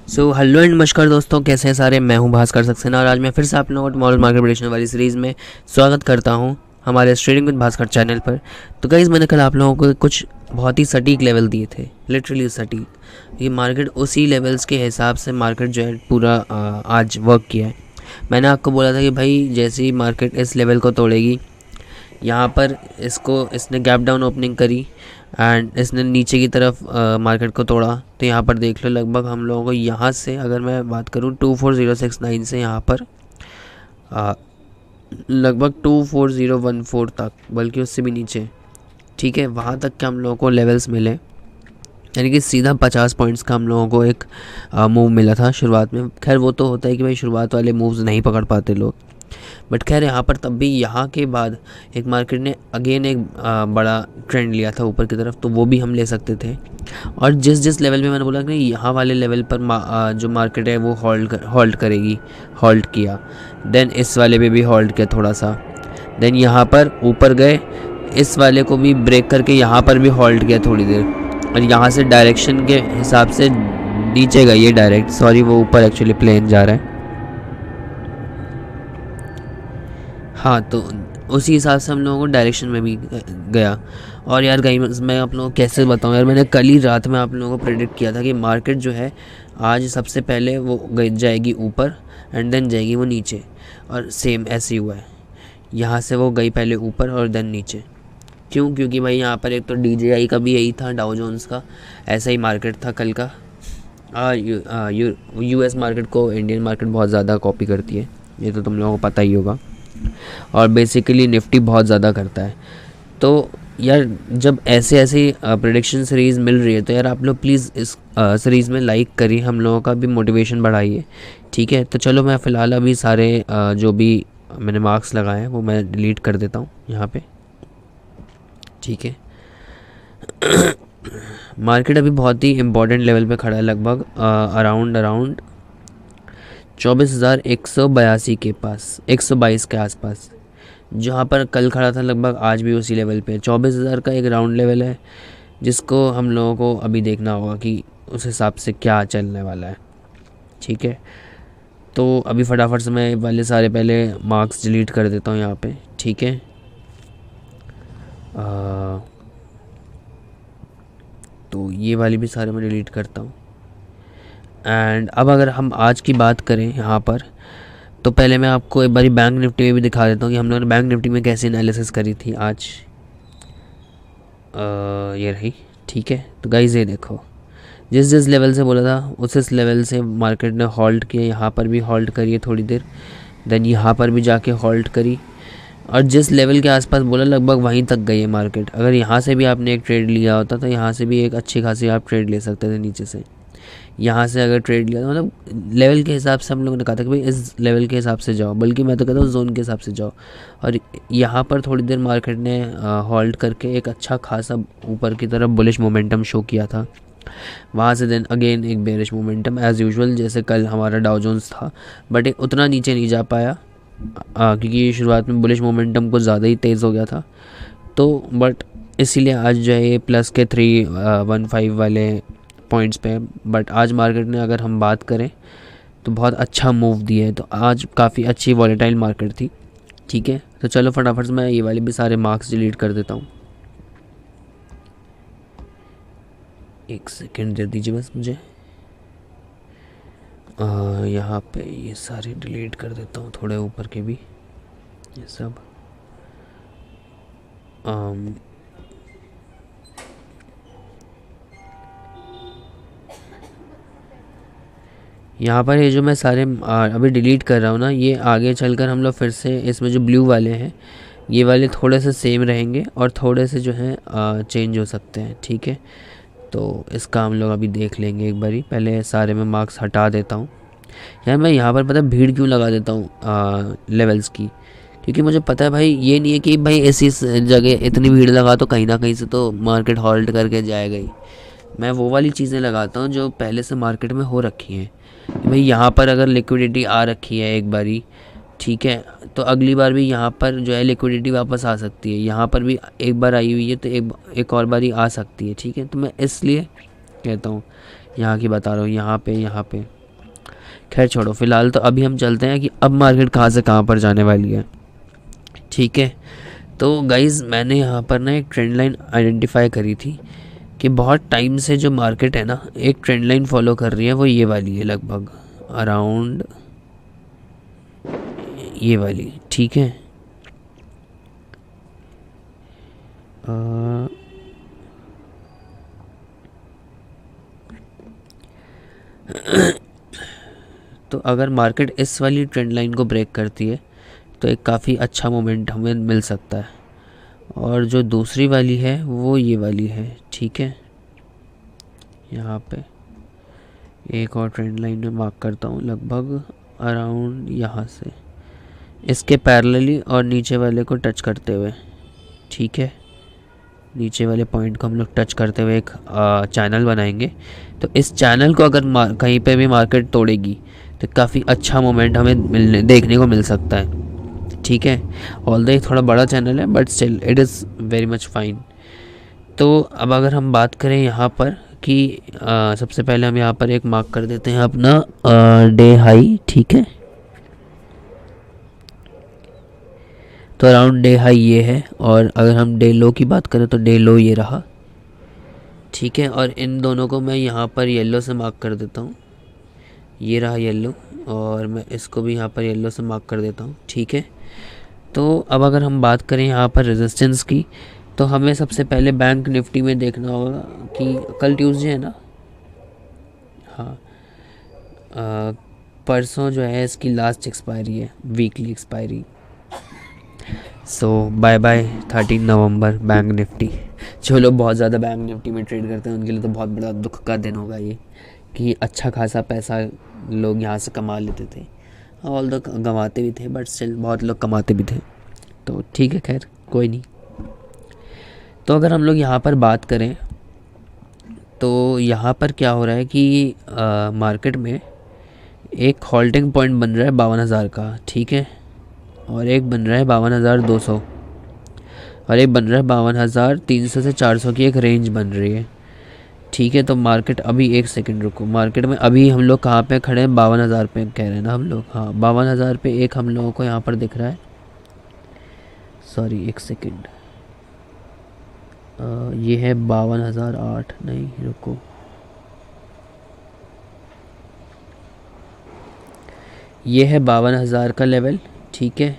So hello and नमस्कार दोस्तों, कैसे हैं सारे। मैं हूं भास्कर सक्सेना और आज मैं फिर से आप लोगों को टुमारो मार्केट प्रेडिक्शन वाली सीरीज़ में स्वागत करता हूं हमारे ट्रेडिंग विद भास्कर चैनल पर। तो गाइस, मैंने कल आप लोगों को कुछ बहुत ही सटीक लेवल दिए थे, लिटरली सटीक। ये मार्केट उसी लेवल्स के हिसाब से मार्केट जो है पूरा आज वर्क किया है। मैंने आपको बोला था कि भाई जैसे ही मार्केट इस लेवल को तोड़ेगी, यहाँ पर इसने गैप डाउन ओपनिंग करी एंड इसने नीचे की तरफ मार्केट को तोड़ा। तो यहाँ पर देख लो, लगभग हम लोगों को यहाँ से अगर मैं बात करूँ 24069 से यहाँ पर लगभग 24014 तक, बल्कि उससे भी नीचे, ठीक है, वहाँ तक के हम लोगों को लेवल्स मिले। यानी कि सीधा 50 पॉइंट्स का हम लोगों को एक मूव मिला था शुरुआत में। खैर वो तो होता है कि भाई शुरुआत वाले मूव्स नहीं पकड़ पाते लोग, बट खैर यहाँ पर तब भी यहाँ के बाद एक मार्केट ने अगेन एक बड़ा ट्रेंड लिया था ऊपर की तरफ, तो वो भी हम ले सकते थे। और जिस लेवल पे मैंने बोला कि यहाँ वाले लेवल पर जो मार्केट है वो होल्ड करेगी, होल्ड किया। देन इस वाले पे भी होल्ड किया थोड़ा सा। देन यहाँ पर ऊपर गए, इस वाले को भी ब्रेक करके यहाँ पर भी होल्ड किया थोड़ी देर, और यहाँ से डायरेक्शन के हिसाब से नीचे गई ये डायरेक्ट, सॉरी वो ऊपर एक्चुअली प्लेन जा रहा है। हाँ, तो उसी हिसाब से हम लोगों को डायरेक्शन में भी गया। और यार गाइस, मैं आप लोगों को कैसे बताऊँ यार, मैंने कल ही रात में आप लोगों को प्रेडिक्ट किया था कि मार्केट जो है आज सबसे पहले वो जाएगी ऊपर एंड देन जाएगी वो नीचे, और सेम ऐसे ही हुआ है। यहाँ से वो गई पहले ऊपर और देन नीचे। क्यों? क्योंकि भाई यहाँ पर एक तो DJI का भी यही था, डाउ जोन्स का ऐसा ही मार्केट था कल का। US मार्केट को इंडियन मार्केट बहुत ज़्यादा कॉपी करती है, ये तो तुम लोगों को पता ही होगा। और बेसिकली निफ्टी बहुत ज़्यादा करता है। तो यार जब ऐसे ऐसे प्रेडिक्शन सीरीज़ मिल रही है तो यार आप लोग प्लीज़ इस सीरीज़ में लाइक करिए, हम लोगों का भी मोटिवेशन बढ़ाइए, ठीक है। तो चलो मैं फ़िलहाल अभी सारे जो भी मैंने मार्क्स लगाए हैं वो मैं डिलीट कर देता हूँ यहाँ पे, ठीक है। मार्केट अभी बहुत ही इम्पोर्टेंट लेवल पे खड़ा है, लगभग अराउंड 24,182 के पास, 122 के आसपास। जहाँ पर कल खड़ा था लगभग आज भी उसी लेवल पे 24,000 का एक राउंड लेवल है, जिसको हम लोगों को अभी देखना होगा कि उस हिसाब से क्या चलने वाला है, ठीक है। तो अभी फटाफट से मैं वाले सारे पहले मार्क्स डिलीट कर देता हूँ यहाँ पे, ठीक है। तो ये वाली भी सारे मैं डिलीट करता हूँ। एंड अब अगर हम आज की बात करें यहाँ पर, तो पहले मैं आपको एक बारी बैंक निफ्टी में भी दिखा देता हूँ कि हम लोगों ने बैंक निफ्टी में कैसे एनालिसिस करी थी आज। ये रही, ठीक है। तो गाइस ये देखो, जिस लेवल से बोला था उस लेवल से मार्केट ने होल्ड किया, यहाँ पर भी होल्ड करी है थोड़ी देर, देन यहाँ पर भी जाके होल्ड करी, और जिस लेवल के आसपास बोला लगभग वहीं तक गई है मार्केट। अगर यहाँ से भी आपने एक ट्रेड लिया होता तो यहाँ से भी एक अच्छी खासी आप ट्रेड ले सकते थे नीचे से। यहाँ से अगर ट्रेड लिया तो मतलब लेवल के हिसाब से हम लोगों ने कहा था कि भाई इस लेवल के हिसाब से जाओ, बल्कि मैं तो कहता हूँ जोन के हिसाब से जाओ। और यहाँ पर थोड़ी देर मार्केट ने होल्ड करके एक अच्छा खासा ऊपर की तरफ बुलिश मोमेंटम शो किया था। वहाँ से देन अगेन एक बेरिश मोमेंटम एज़ यूजुअल, जैसे कल हमारा डाउ जोन्स था, बट उतना नीचे नहीं जा पाया क्योंकि शुरुआत में बुलिश मोमेंटम कुछ ज़्यादा ही तेज़ हो गया था। तो बट इसीलिए आज जो है ये प्लस के 315 वाले पॉइंट्स पे। बट आज मार्केट ने अगर हम बात करें तो बहुत अच्छा मूव दिया है, तो आज काफ़ी अच्छी वॉलेटाइल मार्केट थी, ठीक है। तो चलो फटाफट से मैं ये वाले भी सारे मार्क्स डिलीट कर देता हूँ। एक सेकेंड दे दीजिए बस मुझे। यहाँ पे ये सारे डिलीट कर देता हूँ, थोड़े ऊपर के भी ये सब। यहाँ पर ये जो मैं सारे अभी डिलीट कर रहा हूँ ना, ये आगे चलकर हम लोग फिर से इसमें जो ब्लू वाले हैं ये वाले थोड़े से सेम रहेंगे और थोड़े से जो है चेंज हो सकते हैं, ठीक है। तो इसका हम लोग अभी देख लेंगे एक बारी। पहले सारे में मार्क्स हटा देता हूँ। यार मैं यहाँ पर पता है भीड़ क्यों लगा देता हूँ लेवल्स की, क्योंकि मुझे पता है भाई ये नहीं है कि भाई ऐसी जगह इतनी भीड़ लगा तो कहीं ना कहीं से तो मार्केट होल्ड करके जाएगा ही। मैं वो वाली चीज़ें लगाता हूँ जो पहले से मार्केट में हो रखी हैं। भाई यहाँ पर अगर लिक्विडिटी आ रखी है एक बारी, ठीक है, तो अगली बार भी यहाँ पर जो है लिक्विडिटी वापस आ सकती है। यहाँ पर भी एक बार आई हुई है तो एक और बारी आ सकती है, ठीक है। तो मैं इसलिए कहता हूँ, यहाँ की बता रहा हूँ, यहाँ पे खैर छोड़ो, फ़िलहाल तो अभी हम चलते हैं कि अब मार्केट कहाँ से कहाँ पर जाने वाली है। ठीक है, तो गाइज़ मैंने यहाँ पर ना एक ट्रेंड लाइन आइडेंटिफाई करी थी कि बहुत टाइम से जो मार्केट है ना एक ट्रेंड लाइन फॉलो कर रही है, वो ये वाली है, लगभग अराउंड ये वाली। ठीक है, तो अगर मार्केट इस वाली ट्रेंड लाइन को ब्रेक करती है तो एक काफ़ी अच्छा मोमेंट हमें मिल सकता है। और जो दूसरी वाली है वो ये वाली है। ठीक है, यहाँ पे एक और ट्रेंड लाइन में मार्क करता हूँ, लगभग अराउंड यहाँ से इसके पैरेलली और नीचे वाले को टच करते हुए। ठीक है, नीचे वाले पॉइंट को हम लोग टच करते हुए एक चैनल बनाएंगे। तो इस चैनल को अगर कहीं पे भी मार्केट तोड़ेगी तो काफ़ी अच्छा मोमेंट हमें देखने को मिल सकता है। ठीक है, ऑल्दो ये थोड़ा बड़ा चैनल है but still it is very much fine. तो अब अगर हम बात करें यहाँ पर कि सबसे पहले हम यहाँ पर एक मार्क कर देते हैं अपना डे हाई। ठीक है, तो अराउंड डे हाई ये है, और अगर हम डे लो की बात करें तो डे लो ये रहा। ठीक है, और इन दोनों को मैं यहाँ पर येलो से मार्क कर देता हूँ, ये रहा येलो, और मैं इसको भी यहाँ पर येलो से मार्क कर देता हूँ। ठीक है, तो अब अगर हम बात करें यहाँ पर रेजिस्टेंस की, तो हमें सबसे पहले बैंक निफ्टी में देखना होगा कि कल ट्यूसडे है ना, हाँ, परसों जो है इसकी लास्ट एक्सपायरी है, वीकली एक्सपायरी। सो बाय बाय 13 नवंबर बैंक निफ्टी। जो लोग बहुत ज़्यादा बैंक निफ्टी में ट्रेड करते हैं उनके लिए तो बहुत बड़ा दुख का दिन होगा ये, कि अच्छा खासा पैसा लोग यहाँ से कमा लेते थे, ऑल दो गंवाते भी थे बट स्टिल बहुत लोग कमाते भी थे। तो ठीक है, खैर कोई नहीं। तो अगर हम लोग यहाँ पर बात करें तो यहाँ पर क्या हो रहा है कि मार्केट में एक हॉल्टिंग पॉइंट बन रहा है 52,000 का। ठीक है, और एक बन रहा है 52,200, और एक बन रहा है 52,300 से 400 की एक रेंज बन रही है। ठीक है, तो मार्केट अभी एक सेकंड रुको, मार्केट में अभी हम लोग कहाँ पे खड़े हैं, 52,000 पे कह रहे हैं ना हम लोग, हाँ 52,000 पे एक हम लोगों को यहाँ पर दिख रहा है। सॉरी एक सेकंड, ये है 52,008, नहीं रुको, ये है 52,000 का लेवल। ठीक है,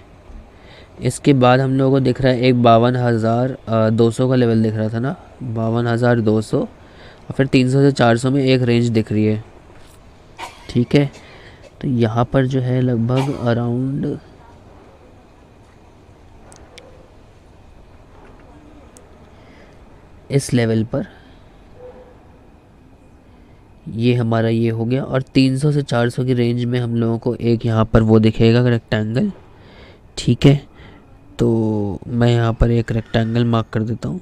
इसके बाद हम लोगों को दिख रहा है एक 52,200 का लेवल दिख रहा था ना, 52,200, और फिर 300 से 400 में एक रेंज दिख रही है। ठीक है, तो यहाँ पर जो है लगभग अराउंड इस लेवल पर ये हमारा ये हो गया, और 300 से 400 की रेंज में हम लोगों को एक यहाँ पर वो दिखेगा रेक्टेंगल। ठीक है, तो मैं यहाँ पर एक रेक्टेंगल मार्क कर देता हूँ,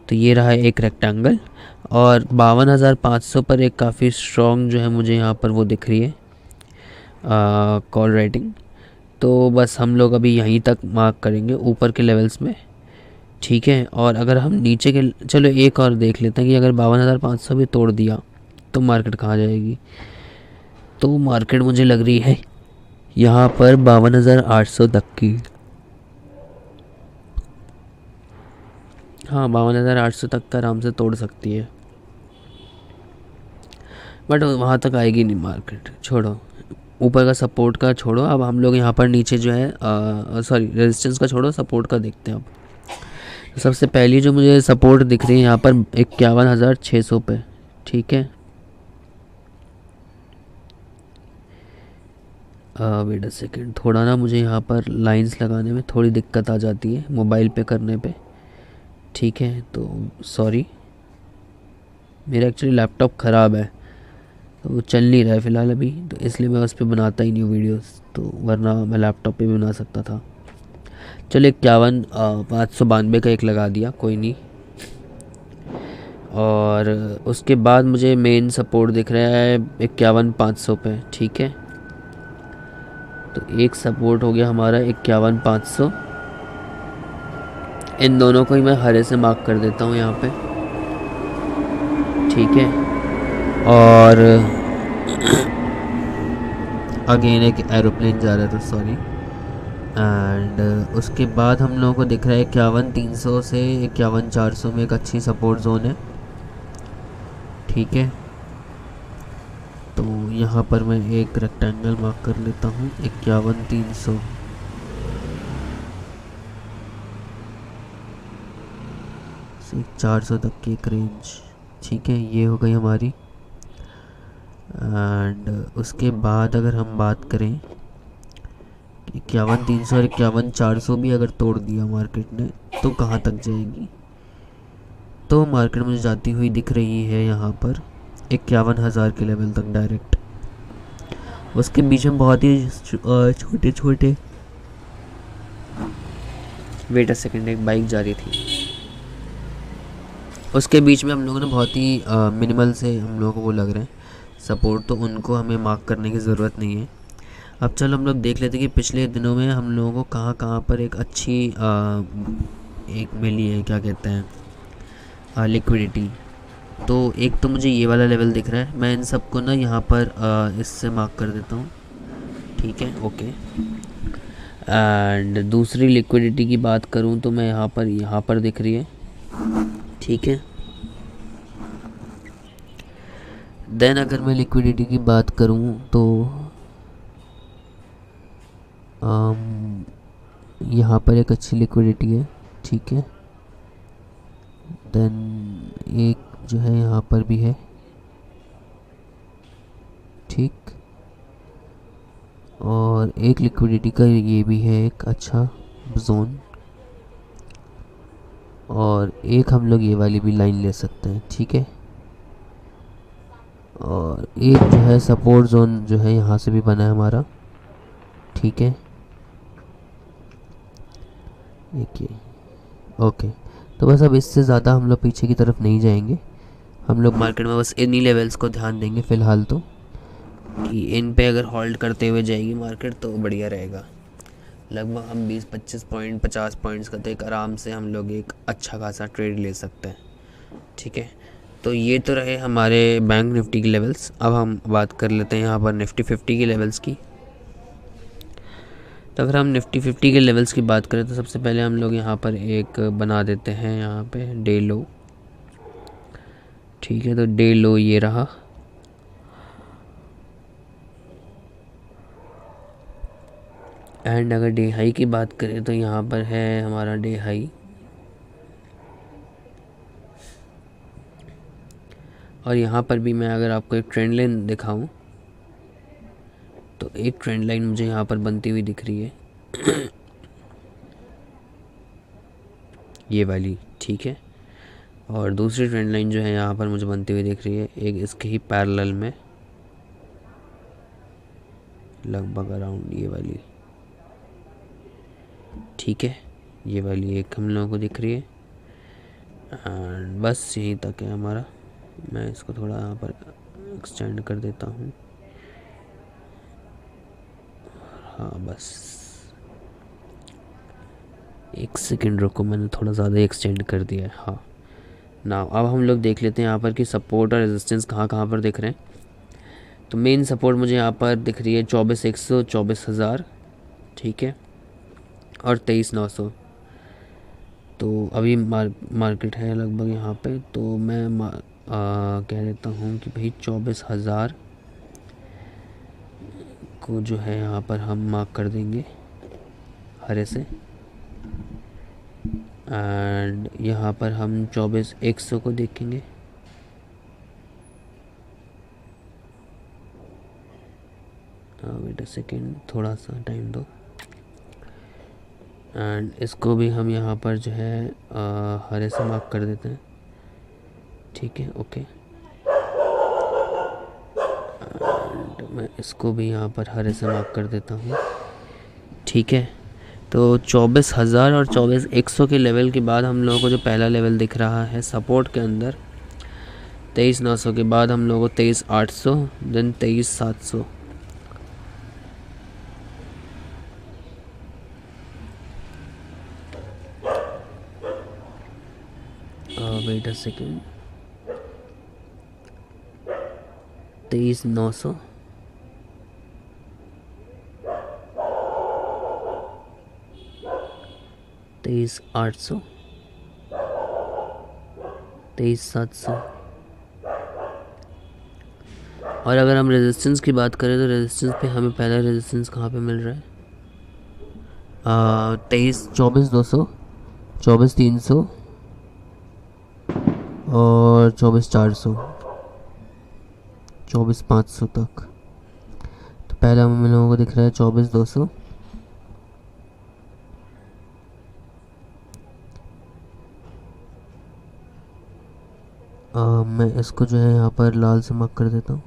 तो ये रहा एक रेक्टेंगल, और 52,500 पर एक काफ़ी स्ट्रॉन्ग जो है मुझे यहाँ पर वो दिख रही है कॉल रेटिंग। तो बस हम लोग अभी यहीं तक मार्क करेंगे ऊपर के लेवल्स में। ठीक है, और अगर हम नीचे के, चलो एक और देख लेते हैं कि अगर 52,500 भी तोड़ दिया तो मार्केट कहाँ जाएगी। तो मार्केट मुझे लग रही है यहाँ पर 52,800 तक की, हाँ 52,800 तक का आराम से तोड़ सकती है, बट वहाँ तक आएगी नहीं मार्केट, छोड़ो ऊपर का सपोर्ट का छोड़ो। अब हम लोग यहाँ पर नीचे जो है सॉरी रेजिस्टेंस का छोड़ो, सपोर्ट का देखते हैं। अब सबसे पहली जो मुझे सपोर्ट दिख रही है यहाँ पर 51,600 पे। ठीक है, वेट अ सेकेंड, थोड़ा ना मुझे यहाँ पर लाइंस लगाने में थोड़ी दिक्कत आ जाती है मोबाइल पे करने पे। ठीक है, तो सॉरी, मेरा एक्चुअली लैपटॉप ख़राब है तो वो चल नहीं रहा है फ़िलहाल अभी, तो इसलिए मैं उस पर बनाता ही नहीं हूँ वीडियोस, तो वरना मैं लैपटॉप पे भी बना सकता था। चलो 51,592 का एक लगा दिया, कोई नहीं। और उसके बाद मुझे मेन सपोर्ट दिख रहा है 51,500 पे। ठीक है, तो एक सपोर्ट हो गया हमारा 51,500, इन दोनों को ही मैं हरे से मार्क कर देता हूँ यहाँ पे। ठीक है, और अगेन एक एरोप्लेन जा रहा था, सॉरी। एंड उसके बाद हम लोगों को दिख रहा है 51,300 से 51,400 में एक अच्छी सपोर्ट जोन है। ठीक है, तो यहाँ पर मैं एक रेक्टेंगल मार्क कर लेता हूँ 51,300 से 400 तक की एक रेंज। ठीक है, ये हो गई हमारी। एंड उसके बाद अगर हम बात करें 51,300 और 51,400 भी अगर तोड़ दिया मार्केट ने तो कहाँ तक जाएगी? तो मार्केट मुझे जाती हुई दिख रही है यहाँ पर 51,000 के लेवल तक डायरेक्ट। उसके बीच में बहुत ही छोटे छोटे, वेट अ सेकंड, एक बाइक जा रही थी। उसके बीच में हम लोगों ने बहुत ही मिनिमल से हम लोगों को वो लग रहे हैं सपोर्ट, तो उनको हमें मार्क करने की ज़रूरत नहीं है। अब चलो हम लोग देख लेते हैं कि पिछले दिनों में हम लोगों को कहाँ कहाँ पर एक अच्छी एक मिली है, क्या कहते हैं, लिक्विडिटी। तो एक तो मुझे ये वाला लेवल दिख रहा है, मैं इन सबको ना यहाँ पर इससे मार्क कर देता हूँ। ठीक है, ओके। एंड दूसरी लिक्विडिटी की बात करूँ तो मैं यहाँ पर दिख रही है। ठीक है, देन अगर मैं लिक्विडिटी की बात करूँ तो यहाँ पर एक अच्छी लिक्विडिटी है। ठीक है, देन एक जो है यहाँ पर भी है। ठीक, और एक लिक्विडिटी का ये भी है एक अच्छा जोन, और एक हम लोग ये वाली भी लाइन ले सकते हैं। ठीक है, और एक जो है सपोर्ट जोन जो है यहाँ से भी बना है हमारा। ठीक है, एक ये, ओके। तो बस अब इससे ज़्यादा हम लोग पीछे की तरफ नहीं जाएंगे, हम लोग मार्केट में बस इन्हीं लेवल्स को ध्यान देंगे फ़िलहाल तो, कि इन पे अगर होल्ड करते हुए जाएगी मार्केट तो बढ़िया रहेगा। लगभग हम 20-25 पॉइंट 50 पॉइंट्स का तो एक आराम से हम लोग एक अच्छा खासा ट्रेड ले सकते हैं। ठीक है, तो ये तो रहे हमारे बैंक निफ्टी के लेवल्स। अब हम बात कर लेते हैं यहाँ पर निफ्टी 50 के लेवल्स की। तो अगर हम निफ्टी 50 के लेवल्स की बात करें तो सबसे पहले हम लोग यहाँ पर एक बना देते हैं यहाँ पे डे लो। ठीक है, तो डे लो ये रहा। एंड अगर डे हाई की बात करें तो यहाँ पर है हमारा डे हाई, और यहाँ पर भी मैं अगर आपको एक ट्रेंड लाइन दिखाऊं तो एक ट्रेंड लाइन मुझे यहाँ पर बनती हुई दिख रही है ये वाली। ठीक है, और दूसरी ट्रेंड लाइन जो है यहाँ पर मुझे बनती हुई दिख रही है एक इसके ही पैरेलल में, लगभग अराउंड ये वाली। ठीक है, ये वाली एक हम लोगों को दिख रही है। एंड बस यहीं तक है हमारा। मैं इसको थोड़ा यहाँ पर एक्सटेंड कर देता हूँ। हाँ, बस एक सेकंड रुको, मैंने थोड़ा ज़्यादा एक्सटेंड कर दिया है। हाँ ना, अब हम लोग देख लेते हैं यहाँ पर कि सपोर्ट और रेजिस्टेंस कहाँ कहाँ पर दिख रहे हैं। तो मेन सपोर्ट मुझे यहाँ पर दिख रही है 24,100, 24,000। ठीक है, और 23,900। तो अभी मार्केट है लगभग यहाँ पे, तो मैं कह देता हूँ कि भाई 24,000 को जो है यहाँ पर हम मार्क कर देंगे हरे से। एंड यहाँ पर हम 24,100 को देखेंगे। वेट अ सेकेंड, थोड़ा सा टाइम दो। एंड इसको भी हम यहाँ पर जो है हरे से मार्क कर देते हैं। ठीक है, ओके। एंड मैं इसको भी यहाँ पर हरे से मार्क कर देता हूँ। ठीक है, तो 24,000 और 24,100 के लेवल के बाद हम लोगों को जो पहला लेवल दिख रहा है सपोर्ट के अंदर 23,900 के बाद हम लोगों को 23,800, देन 23,700। Wait a second, 23,900, 23,800, 23,700। और अगर हम रेजिस्टेंस की बात करें तो रेजिस्टेंस पे हमें पहला रेजिस्टेंस कहाँ पे मिल रहा है? 24,200, 24,300 और 24,400, 24,500 तक। तो पहला हम लोगों को दिख रहा है 24,200, मैं इसको जो है यहाँ पर लाल से मार्क कर देता हूँ।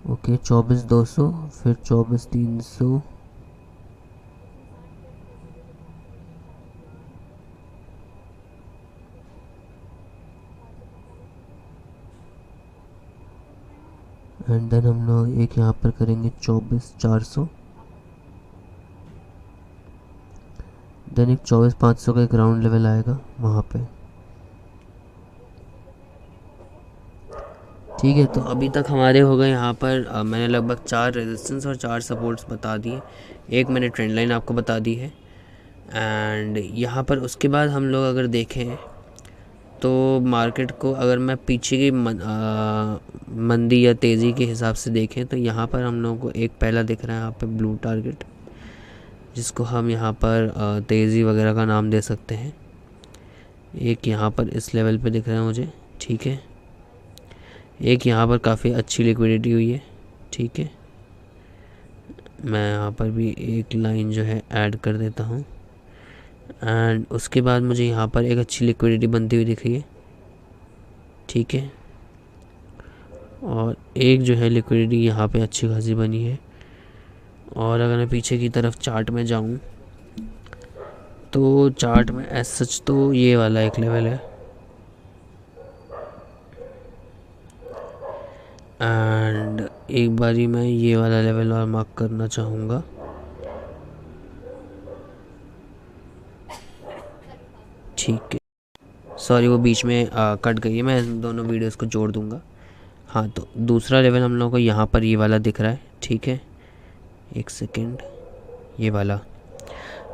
ओके, 24,200, फिर 24,300, एंड देन हम लोग एक यहाँ पर करेंगे 24,400, देन एक 24,500 का एक ग्राउंड लेवल आएगा वहाँ पे। ठीक है, तो अभी तक हमारे हो गए यहाँ पर मैंने लगभग 4 रेजिस्टेंस और 4 सपोर्ट्स बता दिए, एक मैंने ट्रेंड लाइन आपको बता दी है। एंड यहाँ पर उसके बाद हम लोग अगर देखें तो मार्केट को अगर मैं पीछे की मंदी या तेज़ी के हिसाब से देखें तो यहाँ पर हम लोगों को एक पहला दिख रहा है यहाँ पे ब्लू टारगेट, जिसको हम यहाँ पर तेज़ी वगैरह का नाम दे सकते हैं। एक यहाँ पर इस लेवल पे दिख रहा है मुझे, ठीक है। एक यहाँ पर काफ़ी अच्छी लिक्विडिटी हुई है, ठीक है। मैं यहाँ पर भी एक लाइन जो है ऐड कर देता हूँ, एंड उसके बाद मुझे यहाँ पर एक अच्छी लिक्विडिटी बनती हुई दिख रही है, ठीक है। और एक जो है लिक्विडिटी यहाँ पे अच्छी खासी बनी है। और अगर मैं पीछे की तरफ चार्ट में जाऊँ तो चार्ट में एज सच तो ये वाला एक लेवल है, एंड एक बारी मैं ये वाला लेवल और मार्क करना चाहूँगा। ठीक है, सॉरी वो बीच में कट गई है, मैं इन दोनों वीडियोस को जोड़ दूँगा। हाँ, तो दूसरा लेवल हम लोगों को यहाँ पर ये वाला दिख रहा है, ठीक है। एक सेकेंड, ये वाला।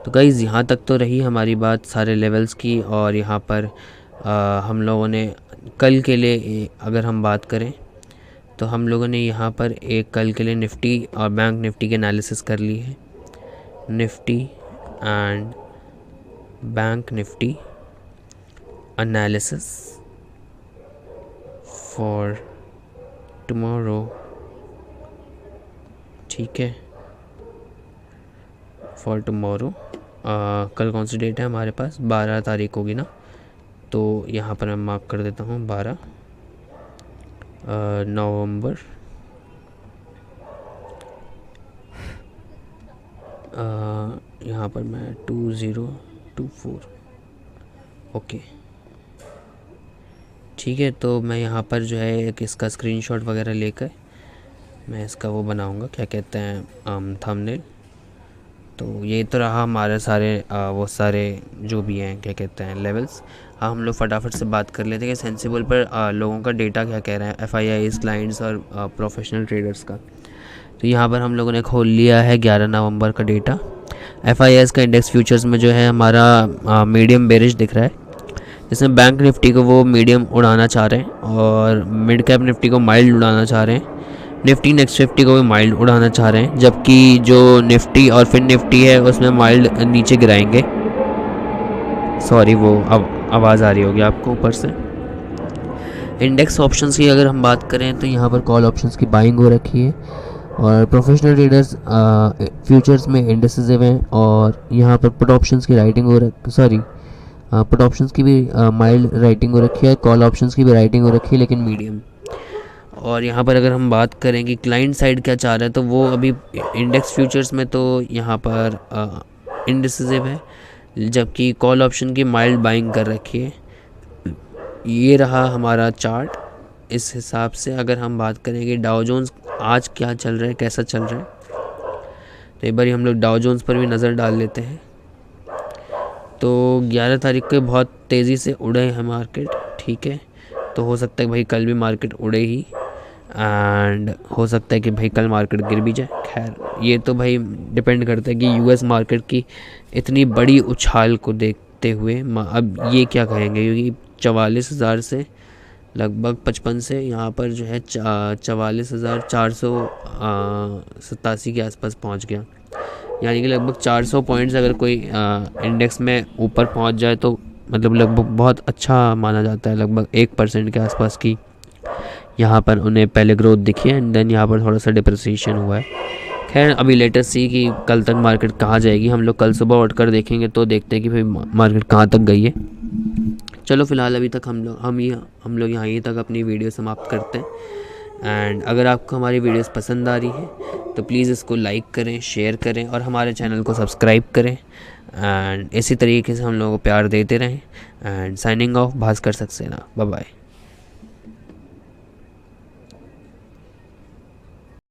तो गाइज़ यहाँ तक तो रही हमारी बात सारे लेवल्स की। और यहाँ पर हम लोगों ने कल के लिए अगर हम बात करें तो हम लोगों ने यहाँ पर एक कल के लिए निफ्टी और बैंक निफ्टी के एनालिसिस कर ली है। Nifty and bank Nifty analysis for tomorrow, ठीक है, फॉर टुमारो। कल कौन सी डेट है हमारे पास? 12 तारीख होगी ना, तो यहाँ पर मैं मार्क कर देता हूँ 12 नवंबर। यहाँ पर मैं 2024, ओके, ठीक है। तो मैं यहाँ पर जो है एक इसका स्क्रीनशॉट वगैरह लेकर मैं इसका वो बनाऊँगा, क्या कहते हैं, थंबनेल। तो ये तो रहा हमारे सारे वो सारे जो भी हैं, क्या कहते हैं, लेवल्स। हाँ, हम लोग फटाफट से बात कर लेते हैं कि सेंसिबल पर लोगों का डेटा क्या कह रहा है, FIIs, क्लाइंट्स और प्रोफेशनल ट्रेडर्स का। तो यहाँ पर हम लोगों ने खोल लिया है 11 नवंबर का डेटा। FIIs का इंडेक्स फ्यूचर्स में जो है हमारा मीडियम बेरिश दिख रहा है, जिसमें बैंक निफ्टी को वो मीडियम उड़ाना चाह रहे हैं और मिड कैप निफ्टी को माइल्ड उड़ाना चाह रहे हैं। निफ्टी नेक्स्ट 50 को भी माइल्ड उड़ाना चाह रहे हैं, जबकि जो निफ्टी और फिर निफ्टी है उसमें माइल्ड नीचे गिराएंगे। सॉरी, वो अब आवाज़ आ रही होगी आपको ऊपर से। इंडेक्स ऑप्शंस की अगर हम बात करें तो यहाँ पर कॉल ऑप्शंस की बाइंग हो रखी है और प्रोफेशनल ट्रेडर्स फ्यूचर्स में इंडेसिसिव हैं। और यहाँ पर पुट ऑप्शंस की राइटिंग हो रखी, सॉरी, पुट ऑप्शंस की भी माइल्ड राइटिंग हो रखी है, कॉल ऑप्शंस की भी राइटिंग हो रखी है लेकिन मीडियम। और यहाँ पर अगर हम बात करें कि क्लाइंट साइड क्या चाह रहे हैं तो वो अभी इंडेक्स फ्यूचर्स में तो यहाँ पर इंडिसिसिव है, जबकि कॉल ऑप्शन की माइल्ड बाइंग कर रखी है। ये रहा हमारा चार्ट। इस हिसाब से अगर हम बात करें कि डाउ जोन्स आज क्या चल रहा है, कैसा चल रहा है, तो एक बार हम लोग डाउ जोन्स पर भी नज़र डाल लेते हैं। तो 11 तारीख को बहुत तेज़ी से उड़े हैं मार्केट, ठीक है। तो हो सकता है भाई कल भी मार्केट उड़े ही, एंड हो सकता है कि भाई कल मार्केट गिर भी जाए। खैर ये तो भाई डिपेंड करता है कि यूएस मार्केट की इतनी बड़ी उछाल को देखते हुए अब ये क्या कहेंगे, क्योंकि 44,000 से लगभग 55 से यहाँ पर जो है 44,487 के आसपास पहुँच गया। यानी कि लगभग 400 पॉइंट्स अगर कोई इंडेक्स में ऊपर पहुँच जाए तो मतलब लगभग बहुत अच्छा माना जाता है। लगभग 1% के आसपास की यहाँ पर उन्हें पहले ग्रोथ दिखी है एंड देन यहाँ पर थोड़ा सा डिप्रिसिएशन हुआ है। खैर अभी लेटेस्ट सी कि कल तक मार्केट कहाँ जाएगी, हम लोग कल सुबह उठ कर देखेंगे तो देखते हैं कि भाई मार्केट कहाँ तक गई है। चलो फ़िलहाल अभी तक हम लोग यहाँ तक अपनी वीडियो समाप्त करते हैं। एंड अगर आपको हमारी वीडियोस पसंद आ रही हैं तो प्लीज़ इसको लाइक करें, शेयर करें और हमारे चैनल को सब्सक्राइब करें। एंड इसी तरीके से हम लोगों को प्यार देते रहें। And signing off Bhaskar Saxena, bye bye.